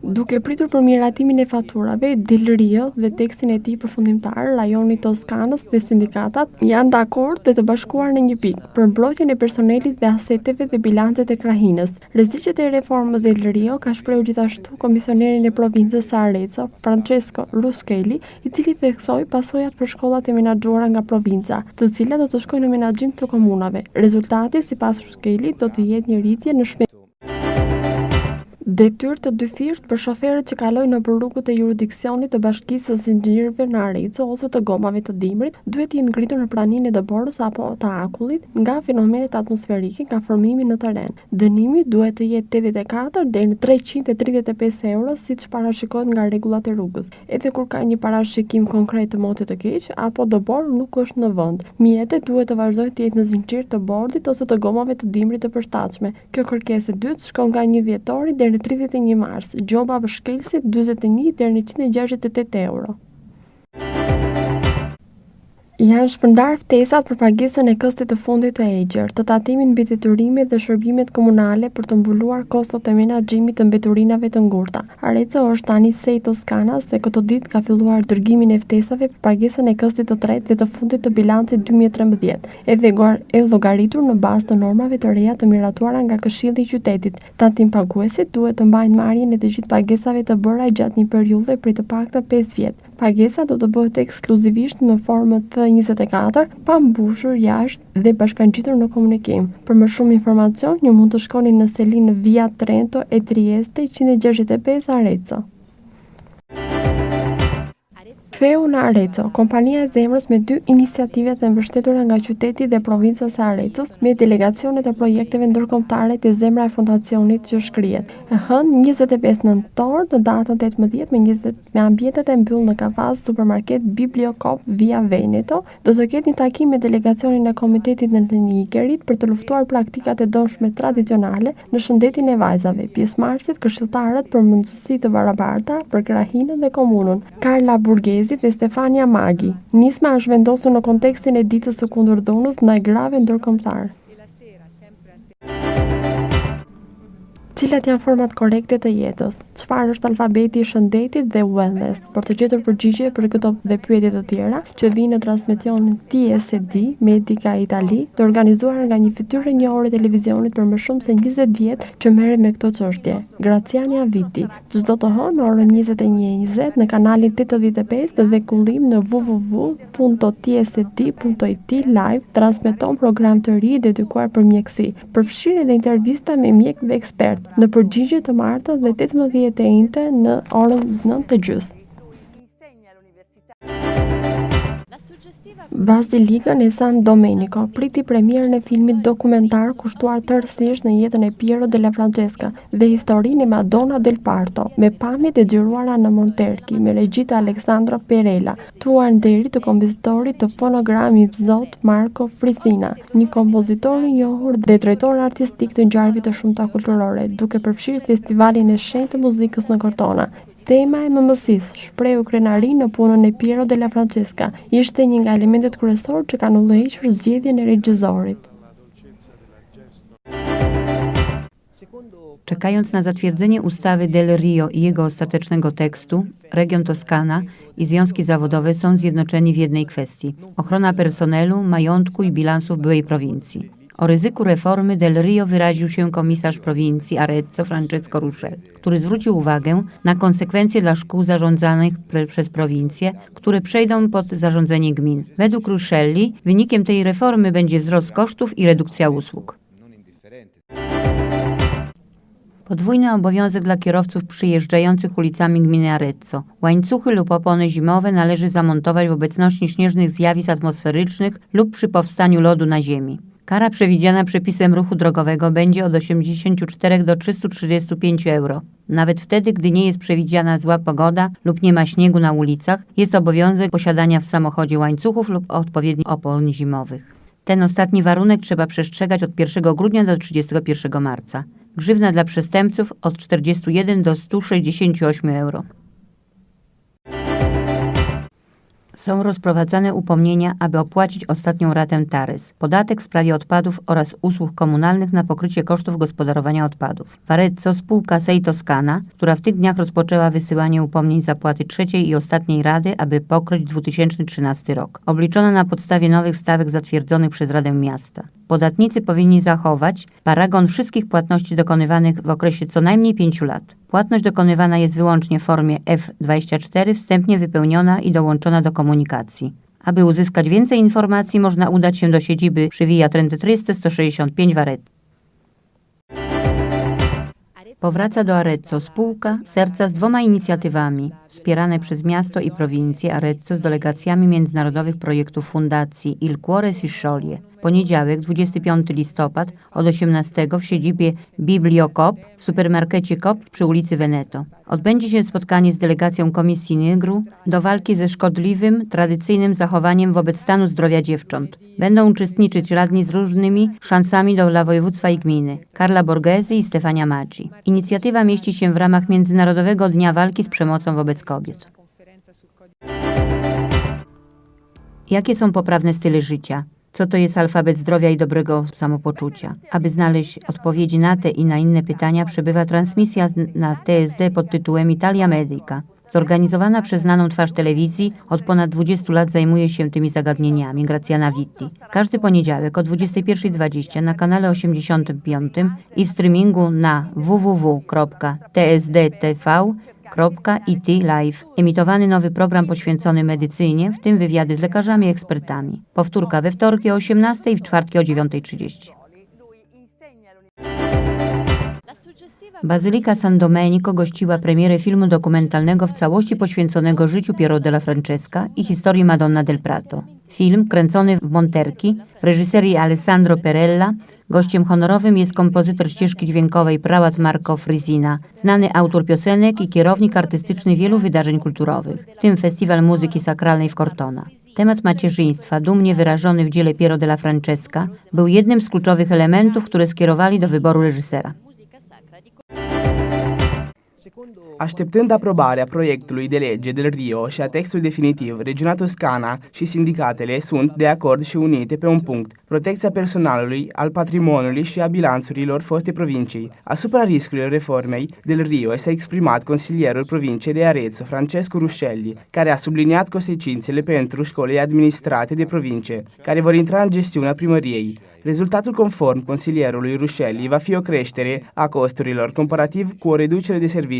Duke pritur për miratimin e faturave, Del Rio dhe tekstin e tij përfundimtar, rajoni i Toskanës dhe sindikatat janë dakord dhe të bashkuar në një pikë për mbrojtjen e personelit dhe aseteve dhe bilancet e krahinës. Rreziqet e reformës Del Rio ka shprehur gjithashtu komisionerin e provincës së Arezzo, Francesco Ruskeli, i cili theksoi pasojat për shkollat e menaxhuara nga provinca, të cilat do të shkojnë në menaxhim të komunave. Rezultati, sipas Ruskelit, do të jetë një rritje në detyrë të dyfirt për shoferët që kalojnë nëpër rrugët e jurisdiksionit të Bashkisë së Zinxhirëve në Arezzo ose të gomave të dimrit, duhet të jenë ngritur në praninë e dëborës apo të akullit nga fenomenet atmosferike nga formimi në terren. Dënimi duhet të jetë 84 deri në 335 euro, siç parashikohet nga rregullat e rrugës. Edhe kur ka një parashikim konkret të motit të keq apo dëbor nuk është në vend, mjetet duhet të vazhdojnë të jetë në zinxhir të bordit ose të gomave të dimrit të përshtatshme. Kjo kërkesë e dytë shkon nga 1 dhjetori deri në 31 mars, gjoba vëshkelësit 41 deri në 168 euro. Janë shpërndar ftesat për pagesën e këstit të fundit të Egjer, të tatimin mbi detyrimet dhe shërbimet komunale për të mbuluar kostot e menaxhimit të mbeturinave të ngurta. Arezzo është tani sej Toskanas dhe këto ditë ka filluar dërgimin e ftesave për pagesën e këstit të tretë dhe të fundit të bilancit 2013, e llogaritur në bazë të normave të reja të miratuara nga Këshilli i Qytetit. Tatim paguesit duhet të mbajnë marrjen e të gjithë pagesave të bëra gjatë një periudhe prej të paktën 5 vjet. Pagesa do të bëhet ekskluzivisht në formë të 24, pa mbushur jashtë dhe bashkangjitur në komunikim. Për më shumë informacion, ju mund të shkoni në selin në Via Trento e Trieste 165 Arezzo. Feu në Arezzo, kompania e zemrës me 2 iniciative të mbështetura nga qyteti dhe provinca e Arezzo's me delegacione të projekteve ndërkombëtare të Zemra e Fondacionit që shkrihet. E hënë 25 nëntor në datën 18 me ambientet e mbyllur në kafaz supermarket Bibliocop Via Veneto, do të ketë një takim me delegacionin e Komitetit në Nigerit për të luftuar praktikat e dëmshme tradicionale në shëndetin e vajzave. Pjesëmarrësit këshilltarët për mundësi të barabarta për krahinën dhe komunën. Carla Burghezi dhe Stefania Maghi. Nisma është vendosur në kontekstin e ditës së kundërdhunës ndaj grave ndërkombëtar. Cilat janë format korekte të jetës? Çfarë është alfabeti i shëndetit dhe wellness? Për të gjetur përgjigje për këto dhe pyetje të tjera që vijnë në transmesionin TSD Medica Italy, të organizuar nga një fytyrë e njohur e televizionit për më shumë se 20 vjet që merret me këto çështje. Graciania Viti, çdo të hënë në orën 21:20 në kanalin 85 dhe kullim në www.tsd.it live transmeton program të ri dedikuar për mjekësi, përfshirë edhe intervista me mjek dhe ekspert në përgjigje të martës dhe 18:00 në orën 9:30. Basilika e San Domenico priti premierën e filmit dokumentar kushtuar tërësisht në jetën e Piero della Francesca dhe historinë e Madonna del Parto, me pamjet e xhiruara në Monterchi me regji të Alexandro Perella, tuar nderi të kompozitorit të fonogramit Zot Marco Frisina, një kompozitor i njohur dhe drejtor artistik të ngjarjeve të shumta kulturore, duke përfshirë festivalin e shenjtë të muzikës në Cortona. Tema e mëmësisë, shprehu krenari në punën e Piero della Francesca, ishte një nga elementet kryesorë që kanë udhëhequr zgjedhjen e regjizorit. Czekając na zatwierdzenie ustawy Del Rio i jego ostatecznego tekstu, region Toskana i związki zawodowe są zjednoczeni w jednej kwestii: ochrona personelu, majątku i bilansów byłej prowincji. O ryzyku reformy Del Rio wyraził się komisarz prowincji Arezzo Francesco Ruscelli, który zwrócił uwagę na konsekwencje dla szkół zarządzanych przez prowincję, które przejdą pod zarządzanie gmin. Według Ruscelli wynikiem tej reformy będzie wzrost kosztów i redukcja usług. Podwójny obowiązek dla kierowców przyjeżdżających ulicami gminy Arezzo. Łańcuchy lub opony zimowe należy zamontować w obecności śnieżnych zjawisk atmosferycznych lub przy powstaniu lodu na ziemi. Kara przewidziana przepisem ruchu drogowego będzie od 84 do 335 euro. Nawet wtedy, gdy nie jest przewidziana zła pogoda lub nie ma śniegu na ulicach, jest obowiązek posiadania w samochodzie łańcuchów lub odpowiednich opon zimowych. Ten ostatni warunek trzeba przestrzegać od 1 grudnia do 31 marca. Grzywna dla przestępców od 41 do 168 euro. Są rozprowadzane upomnienia, aby opłacić ostatnią ratę TARES, podatek w sprawie odpadów oraz usług komunalnych na pokrycie kosztów gospodarowania odpadów. W Arezzo spółka Sei Toscana, która w tych dniach rozpoczęła wysyłanie upomnień zapłaty trzeciej i ostatniej rady, aby pokryć 2013 rok, obliczona na podstawie nowych stawek zatwierdzonych przez Radę Miasta. Podatnicy powinni zachować paragon wszystkich płatności dokonywanych w okresie co najmniej 5 lat. Płatność dokonywana jest wyłącznie w formie F24, wstępnie wypełniona i dołączona do komunikacji. Aby uzyskać więcej informacji, można udać się do siedziby przy Via 33-165 w Arezzo. Powraca do Arezzo spółka Serca z 2 inicjatywami, wspierane przez miasto i prowincję Arezzo z delegacjami międzynarodowych projektów fundacji Il Cuore si scioglie. Poniedziałek, 25 listopad od 18 w siedzibie Biblio Coop w supermarkecie Coop przy ulicy Veneto. Odbędzie się spotkanie z delegacją Komisji Nigru do walki ze szkodliwym, tradycyjnym zachowaniem wobec stanu zdrowia dziewcząt. Będą uczestniczyć radni z różnymi szansami dla województwa i gminy, Carla Borghesi i Stefania Maggi. Inicjatywa mieści się w ramach Międzynarodowego Dnia Walki z Przemocą wobec Kobiet. Jakie są poprawne style życia? Co to jest alfabet zdrowia i dobrego samopoczucia? Aby znaleźć odpowiedzi na te i na inne pytania, przebywa transmisja na TSD pod tytułem Italia Medica. Zorganizowana przez znaną twarz telewizji, od ponad 20 lat zajmuje się tymi zagadnieniami Graziana Vitti. Każdy poniedziałek o 21:20 na kanale 85 i w streamingu na www.tsdtv.it Live. Emitowany nowy program poświęcony medycynie, w tym wywiady z lekarzami i ekspertami. Powtórka we wtorki o 18 i w czwartki o 9:30. Bazylika San Domenico gościła premierę filmu dokumentalnego w całości poświęconego życiu Piero della Francesca i historii Madonna del Prato. Film, kręcony w Monterchi, w reżyserii Alessandro Perella, gościem honorowym jest kompozytor ścieżki dźwiękowej prałat Marco Frisina, znany autor piosenek i kierownik artystyczny wielu wydarzeń kulturowych, w tym Festiwal Muzyki Sakralnej w Cortona. Temat macierzyństwa, dumnie wyrażony w dziele Piero della Francesca, był jednym z kluczowych elementów, które skierowali do wyboru reżysera. Așteptând aprobarea proiectului de lege del Rio și a textului definitiv, regiunea Toscana și sindicatele sunt de acord și unite pe un punct: protecția personalului, al patrimoniului și a bilanțurilor foste provincii. Asupra riscurilor reformei del Rio s-a exprimat consilierul provinciei de Arezzo, Francesco Ruscelli, care a subliniat consecințele pentru școlile administrate de provincie, care vor intra în gestiunea primăriei. Rezultatul conform consilierului Ruscelli va fi o creștere a costurilor comparativ cu o reducere de servicii.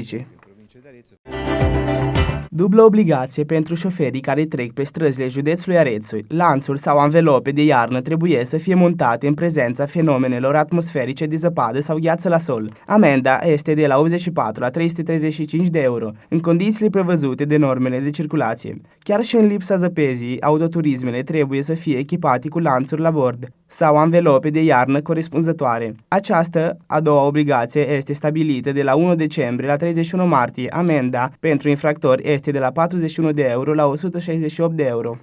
Dublă obligație pentru șoferii care trec pe străzile județului Arezzo. Lanțuri sau anvelope de iarnă trebuie să fie montate în prezența fenomenelor atmosferice de zăpadă sau gheață la sol. Amenda este de la 84 la 335 de euro, în condițiile prevăzute de normele de circulație. Chiar și în lipsa zăpezii, autoturismele trebuie să fie echipate cu lanțuri la bord sau anvelope de iarnă corespunzătoare. Această a doua obligație este stabilită de la 1 decembrie la 31 martie. Amenda pentru infractori este de la 41 de euro la 168 de euro.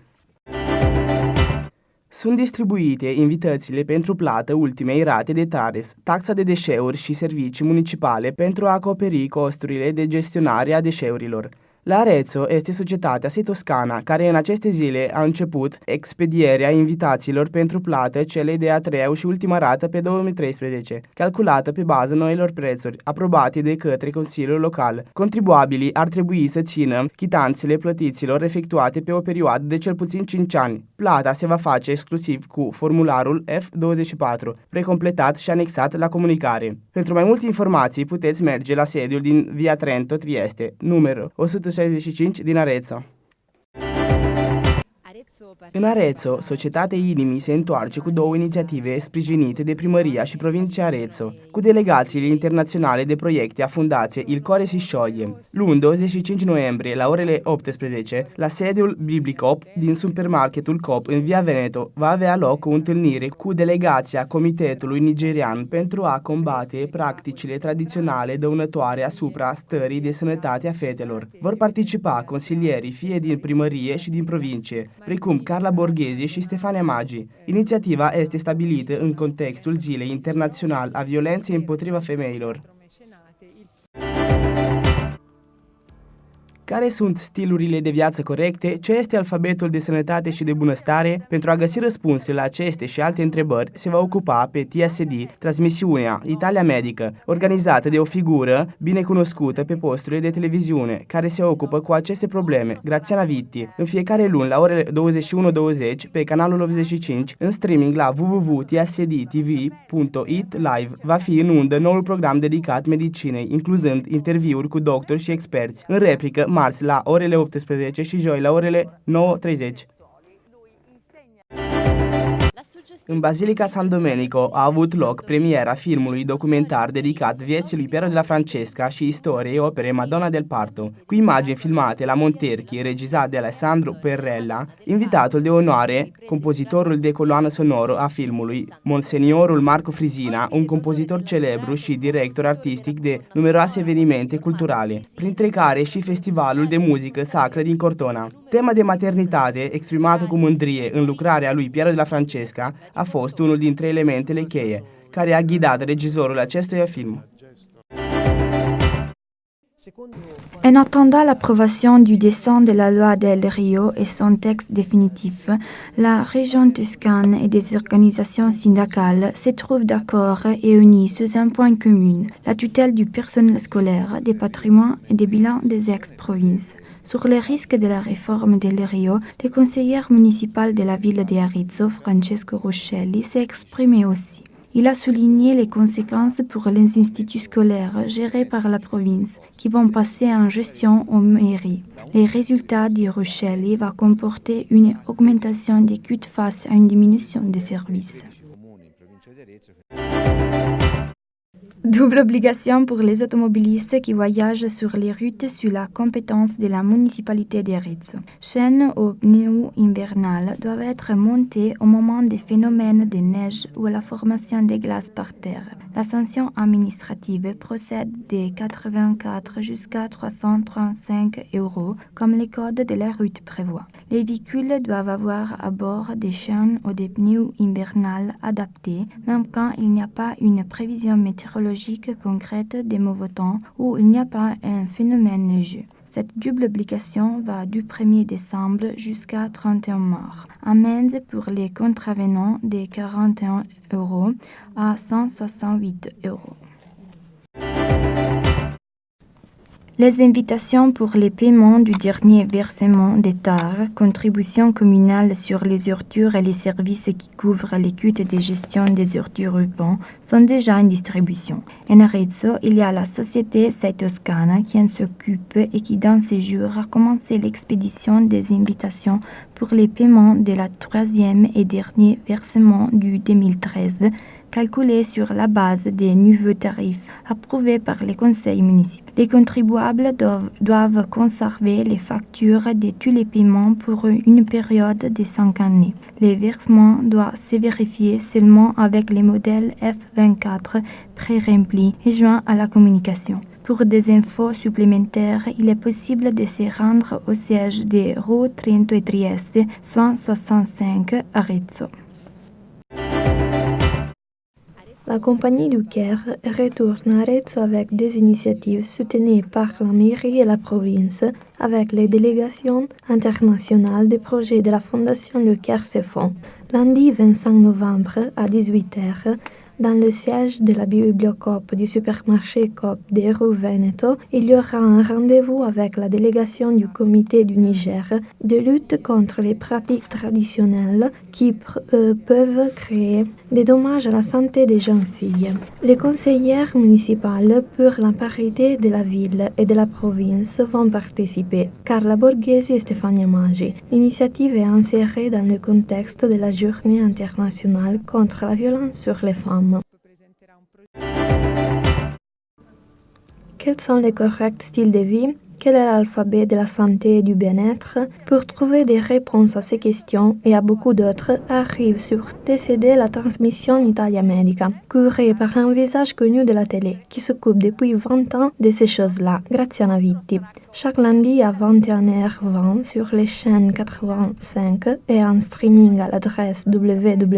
Sunt distribuite invitațiile pentru plată ultimei rate de TARES, taxa de deșeuri și servicii municipale pentru a acoperi costurile de gestionare a deșeurilor. La Arezzo este societatea Sei Toscana, care în aceste zile a început expedierea invitațiilor pentru plată celei de a treia și ultima rată pe 2013, calculată pe bază noilor prețuri, aprobate de către Consiliul Local. Contribuabilii ar trebui să țină chitanțele plătiților efectuate pe o perioadă de cel puțin 5 ani. Plata se va face exclusiv cu formularul F24, precompletat și anexat la comunicare. Pentru mai multe informații puteți merge la sediul din Via Trento Trieste, numărul 165 din Arezzo. În Arezzo, Societatea Inimii se întoarce cu două inițiative sprijinite de Primăria și Provincia Arezzo, cu delegațiile internaționale de proiecte a Fundației Il Cuore si scioglie. Luni, 25 noiembrie, la orele 18, la sediul Biblicop din supermarketul Coop în Via Veneto, va avea loc o întâlnire cu delegația Comitetului Nigerian pentru a combate practicile tradiționale dăunătoare asupra stării de sănătate a fetelor. Vor participa consilierii fie din primărie și din provincie, precum Carla Borghesi și Stefania Maggi. Inițiativa este stabilită în contextul Zilei Internaționale a Violenței împotriva femeilor. Care sunt stilurile de viață corecte? Ce este alfabetul de sănătate și de bunăstare? Pentru a găsi răspunsurile la aceste și alte întrebări, se va ocupa pe TSD transmisiunea Italia Medică, organizată de o figură bine cunoscută pe posturile de televiziune, care se ocupă cu aceste probleme, Graziana Vitti, în fiecare luni la orele 21:20 pe canalul 85, în streaming la www.tsdtv.it live. Va fi în undă noul program dedicat medicinei, incluzând interviuri cu doctori și experți, în replică marți la orele 18 și joi la orele 9:30. În Basilica San Domenico a avut loc premiera filmului documentar dedicat vieții lui Piero della Francesca și istoriei operei Madonna del Parto, cu imagini filmate la Monterchi, regizat de Alessandro Perrella, invitatul de onoare, compozitorul de coloană sonoră a filmului, Monseniorul Marco Frisina, un compozitor celebru și director artistic de numeroase evenimente culturale, printre care și Festivalul de Muzică Sacră din Cortona. Tema de maternitate, exprimată cu mândrie în lucrarea lui Piero della Francesca, a fost unul dintre elementele cheie care a ghidat regizorul acestuia film. En attendant l'approbation du dessin de la loi del Rio et son texte définitif, la région Toscane et des organisations syndicales se trouvent d'accord et unies sur un point commun, la tutelle du personnel scolaire, des patrimoines et des bilans des ex-provinces. Sur les risques de la réforme del Rio, le conseiller municipal de la ville de Arezzo, Francesco Roscelli, s'est exprimé aussi. Il a souligné les conséquences pour les instituts scolaires gérés par la province, qui vont passer en gestion aux mairies. Les résultats, dit Roscelli, va comporter une augmentation des coûts face à une diminution des services. Double obligation pour les automobilistes qui voyagent sur les routes sous la compétence de la municipalité d'Arezzo. Chaînes aux pneus invernales doivent être montées au moment des phénomènes de neige ou à la formation des glaces par terre. La sanction administrative procède de 84 jusqu'à 335 €, comme le code de la route prévoit. Les véhicules doivent avoir à bord des chaînes ou des pneus invernales adaptés, même quand il n'y a pas une prévision météorologique concrète des mauvais temps ou il n'y a pas un phénomène neigeux. Cette double obligation va du 1er décembre jusqu'à 31 mars. Amende pour les contrevenants de 41 € à 168 €. Les invitations pour les paiements du dernier versement des TAR, contribution communale sur les ordures et les services qui couvrent les coûts de gestion des ordures urbaines, sont déjà en distribution. En Arezzo, il y a la société Sei Toscana qui en s'occupe et qui dans ces jours a commencé l'expédition des invitations pour les paiements de la troisième et dernier versement du 2013, calculé sur la base des nouveaux tarifs approuvés par les conseils municipaux. Les contribuables doivent conserver les factures de tous les paiements pour une période de 5 années. Les versements doivent se vérifier seulement avec les modèles F24 pré-remplis et joints à la communication. Pour des infos supplémentaires, il est possible de se rendre au siège de rue Trento e Trieste, 165 Arezzo. La compagnie du Caire retourne à Arezzo avec des initiatives soutenues par la mairie et la province, avec les délégations internationales des projets de la Fondation Le Caire se font. Lundi 25 novembre à 18h, dans le siège de la bibliocoop du supermarché Coop de rue Veneto, il y aura un rendez-vous avec la délégation du Comité du Niger de lutte contre les pratiques traditionnelles qui peuvent créer des dommages à la santé des jeunes filles. Les conseillères municipales pour la parité de la ville et de la province vont participer. Carla Borghesi et Stefania Maggi. L'initiative est insérée dans le contexte de la Journée internationale contre la violence sur les femmes. Quels sont les corrects styles de vie? Quel est l'alphabet de la santé et du bien-être? Pour trouver des réponses à ces questions et à beaucoup d'autres, arrive sur TCD la transmission Italia Medica, curée par un visage connu de la télé, qui s'occupe depuis 20 ans de ces choses-là, Graziana Vitti. Chaque lundi à 21h20 sur les chaînes 85 et en streaming à l'adresse www.tsdtv.it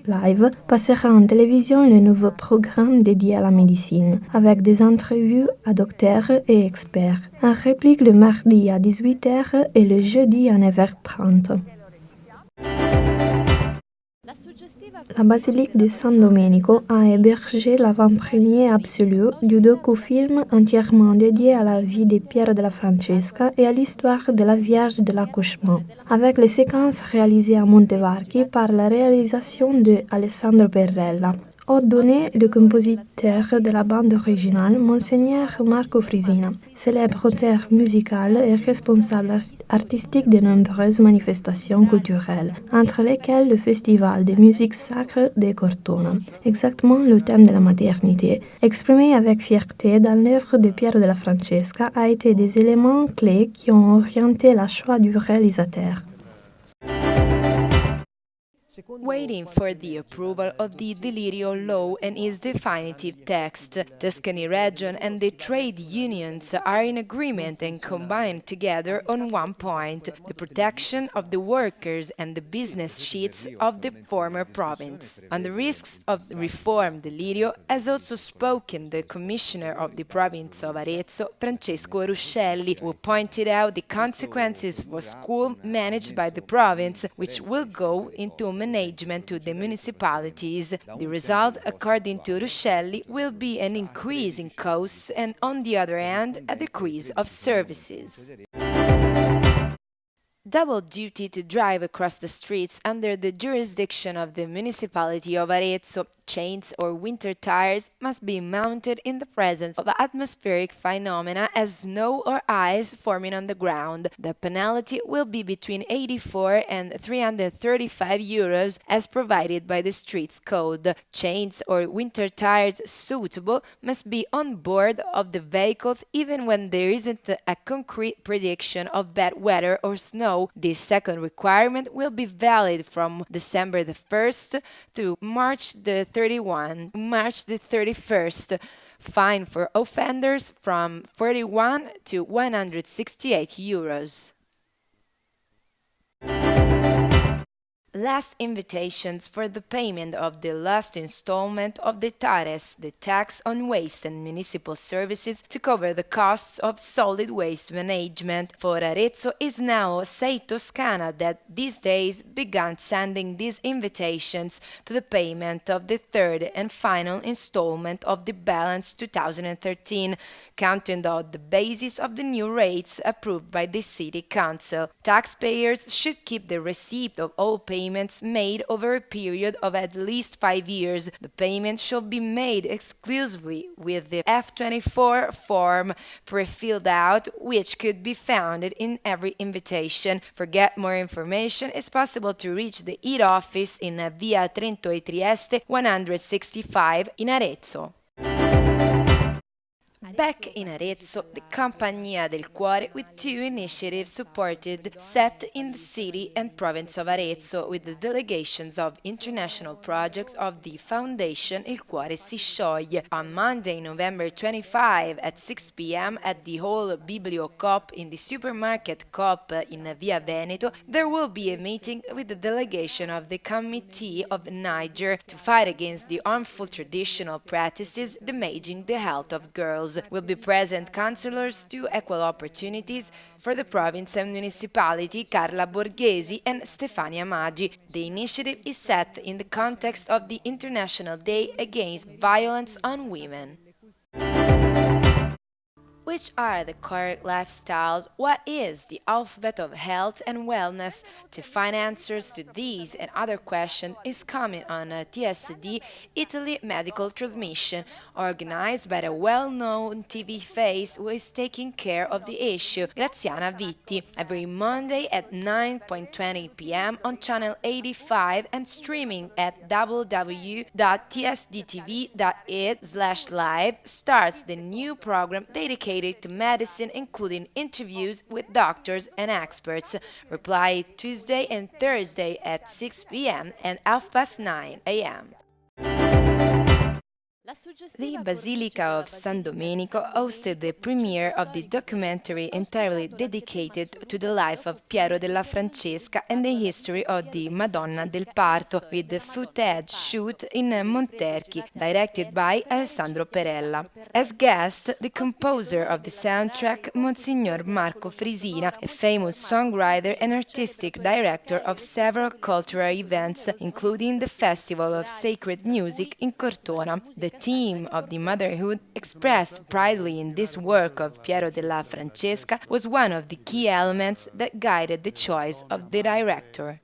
live, passera en télévision le nouveau programme dédié à la médecine. avec des entrevues à docteurs et experts. En réplique le mardi à 18h et le jeudi à 9h30. La basilique de San Domenico a hébergé l'avant-première absolue du docu-film entièrement dédié à la vie de Piero della Francesca et à l'histoire de la Vierge de l'Accouchement, avec les séquences réalisées à Montevarchi par la réalisation de Alessandro Perrella. Haute donné le compositeur de la bande originale, Monseigneur Marco Frisina, célèbre auteur musical et responsable artistique de nombreuses manifestations culturelles, entre lesquelles le Festival de musique sacre de Cortona, exactement le thème de la maternité, exprimé avec fierté dans l'œuvre de Piero della Francesca, a été des éléments clés qui ont orienté le choix du réalisateur. Waiting for the approval of the Delirio law and its definitive text, Tuscany region and the trade unions are in agreement and combined together on one point: the protection of the workers and the business sheets of the former province. On the risks of reform, Delirio has also spoken the commissioner of the province of Arezzo, Francesco Ruscelli, who pointed out the consequences for school managed by the province, which will go into management to the municipalities. The result, according to Ruscelli, will be an increase in costs and, on the other hand, a decrease of services. Double duty to drive across the streets under the jurisdiction of the municipality of Arezzo. Chains or winter tires must be mounted in the presence of atmospheric phenomena as snow or ice forming on the ground. The penalty will be between 84 and 335 euros as provided by the streets code. Chains or winter tires suitable must be on board of the vehicles even when there isn't a concrete prediction of bad weather or snow. This second requirement will be valid from December the 1st to March the 31st. Fine for offenders from 41 to 168 euros. Last invitations for the payment of the last installment of the TARES, the tax on waste and municipal services, to cover the costs of solid waste management. For Arezzo is now Sei Toscana that these days began sending these invitations to the payment of the third and final installment of the balance 2013, counting on the basis of the new rates approved by the City Council. Taxpayers should keep the receipt of all payments made over a period of at least 5 years. The payment shall be made exclusively with the F24 form pre-filled out, which could be found in every invitation. For get more information, it's possible to reach the head office in Via Trento e Trieste 165 in Arezzo. Back in Arezzo, the Compagnia del Cuore with two initiatives supported set in the city and province of Arezzo with the delegations of international projects of the Foundation Il Cuore si scioglie. On Monday, November 25 at 6 p.m. at the Hall Biblio Coop in the supermarket Coop in Via Veneto, there will be a meeting with the delegation of the Committee of Niger to fight against the harmful traditional practices damaging the health of girls. Will be present councillors to equal opportunities for the province and municipality Carla Borghesi and Stefania Maggi. The initiative is set in the context of the International Day Against Violence on Women. Which are the correct lifestyles? What is the alphabet of health and wellness? To find answers to these and other questions is coming on a TSD Italy Medical Transmission, organized by the well-known TV face who is taking care of the issue, Graziana Vitti, every Monday at 9:20 p.m. on channel 85 and streaming at www.tsdtv.it/live starts the new program dedicated to medicine, including interviews with doctors and experts. Reply Tuesday and Thursday at 6 p.m. and 9:30 a.m. The Basilica of San Domenico hosted the premiere of the documentary entirely dedicated to the life of Piero della Francesca and the history of the Madonna del Parto, with the footage shoot in Monterchi, directed by Alessandro Perella. As guest, the composer of the soundtrack, Monsignor Marco Frisina, a famous songwriter and artistic director of several cultural events, including the Festival of Sacred Music in Cortona. The theme of the motherhood, expressed proudly in this work of Piero della Francesca, was one of the key elements that guided the choice of the director.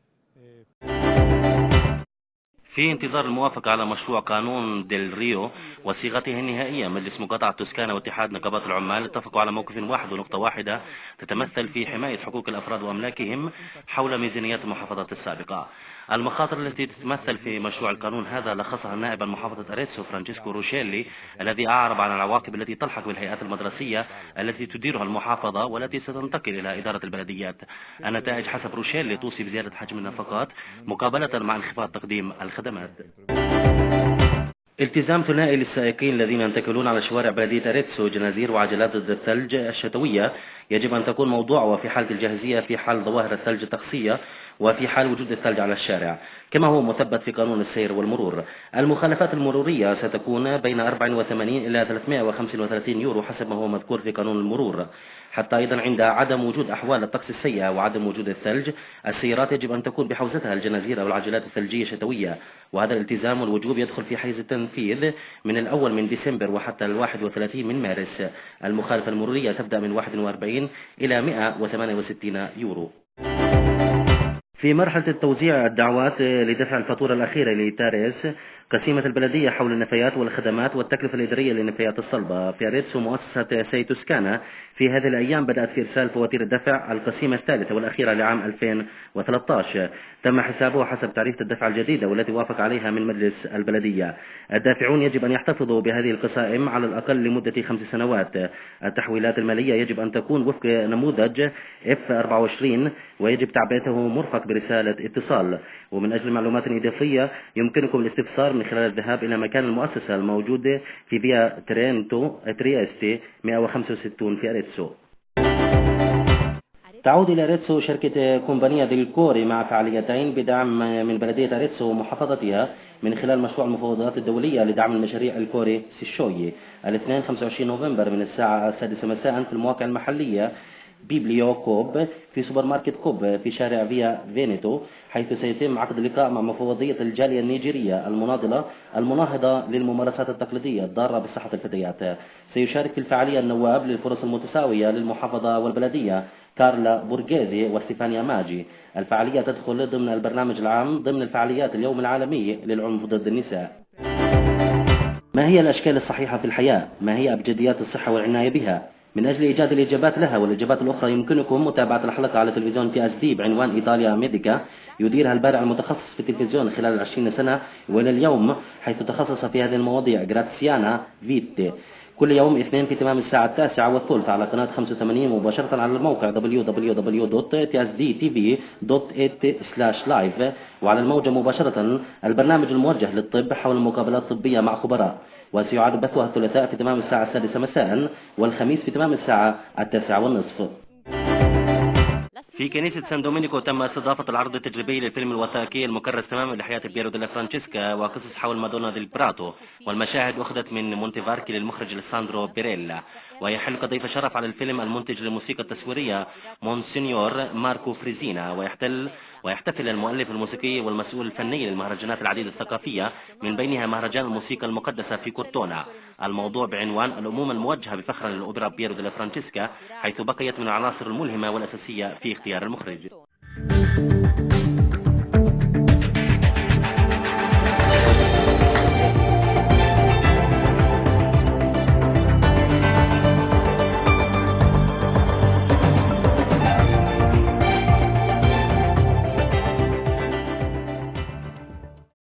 في انتظار الموافقة على مشروع قانون ديل ريو وصيغته النهائية، مجلس مقاطعة توسكانا واتحاد نقابات العمال اتفقوا على موقف واحد ونقطة واحدة تتمثل في حماية حقوق الأفراد وأملاكهم حول ميزانيات المحافظات السابقة. المخاطر التي تتمثل في مشروع القانون هذا لخصها النائب المحافظة أريتسو فرانشيسكو روشيلي، الذي أعرب عن العواقب التي تلحق بالهيئات المدرسية التي تديرها المحافظة والتي ستنتقل إلى إدارة البلديات. النتائج حسب روشيلي توصي بزيادة حجم النفقات مقابلة مع انخفاض تقديم الخدمات. التزام ثنائي للسائقين الذين ينتقلون على شوارع بلدية أريتسو، جنازير وعجلات ضد الثلج الشتوية يجب أن تكون موضوعة في حالة الجاهزية في حال ظواهر الثلج الطقسية وفي حال وجود الثلج على الشارع، كما هو مثبت في قانون السير والمرور. المخالفات المرورية ستكون بين 84 إلى 335 يورو حسب ما هو مذكور في قانون المرور. حتى أيضا عند عدم وجود أحوال الطقس السيئة وعدم وجود الثلج، السيارات يجب أن تكون بحوزتها الجنازير أو العجلات الثلجية الشتوية، وهذا الالتزام والوجوب يدخل في حيز التنفيذ من الأول من ديسمبر وحتى 31 من مارس. المخالفة المرورية تبدأ من 41 إلى 168 يورو. في مرحلة التوزيع الدعوات لدفع الفاتورة الأخيرة لتاريس، قسيمة البلدية حول النفايات والخدمات والتكلفة الإدارية للنفايات الصلبة. في أريتسو مؤسسة سي توسكانا في هذه الأيام بدأت في إرسال فواتير الدفع القسيمة الثالثة والأخيرة لعام 2013. تم حسابها حسب تعريفة الدفع الجديدة والتي وافق عليها من مجلس البلدية. الدافعون يجب أن يحتفظوا بهذه القسائم على الأقل لمدة 5 سنوات. التحويلات المالية يجب أن تكون وفق نموذج F24 ويجب تعبئته مرفق برسالة اتصال. ومن أجل معلومات إضافية يمكنكم الاستفسار من خلال الذهاب إلى مكان المؤسسة الموجود في فيا ترينتو تريستي 165 في أريتسو. تعود إلى أريتسو شركة كومبانيا ديل كوري مع فعاليتين بدعم من بلدية أريتسو ومحافظتها من خلال مشروع المفاوضات الدولية لدعم المشاريع الكوري سيشوي. الاثنين 25 نوفمبر من الساعة 6 مساء في المواقع المحلية بيبليو كوب في سوبر ماركت كوب في شارع فيا فينيتو، حيث سيتم عقد لقاء مع مفوضية الجالية النيجيرية المناهضة للممارسات التقليدية الضارة بصحة الفتيات. سيشارك في الفعالية النواب للفرص المتساوية للمحافظة والبلدية كارلا بورغيزي وستيفانيا ماجي. الفعالية تدخل ضمن البرنامج العام ضمن الفعاليات اليوم العالمي للعنف ضد النساء. ما هي الأشكال الصحيحة في الحياة؟ ما هي أبجديات الصحة والعناية بها؟ من أجل إيجاد الإجابات لها والإجابات الأخرى يمكنكم متابعة الحلقة على تلفزيون TSD بعنوان إيطاليا ميديكا، يديرها البارع المتخصص في التلفزيون خلال 20 سنة وإلى اليوم، حيث تخصص في هذه المواضيع غراتسيانا فيتي. كل يوم اثنين في تمام الساعة 9:30 على قناة 85 مباشرة على الموقع www.tsdtv.it/live، وعلى الموجة مباشرة البرنامج الموجه للطب حول مقابلات طبية مع خبراء، وسيعاد بثها الثلاثاء في تمام الساعة 6 مساء والخميس في تمام الساعة 9:30. في كنيسة سان دومينيكو تم استضافة العرض التجريبي للفيلم الوثائقي المكرس تماما لحياة بييرو ديلا فرانشيسكا وقصص حول مادونا ديل براتو، والمشاهد أخذت من مونتيفاركي للمخرج لساندرو بيريلا. ويحل كضيف شرف على الفيلم المنتج للموسيقى التصويرية مونسينيور ماركو فريزينا، ويحتفل المؤلف الموسيقي والمسؤول الفني للمهرجانات العديدة الثقافية من بينها مهرجان الموسيقى المقدسة في كورتونا. الموضوع بعنوان الأمومة الموجهة بفخر للأوبرا بييرو ديلا فرانشيسكا، حيث بقيت من العناصر الملهمة والأساسية في اختيار المخرج.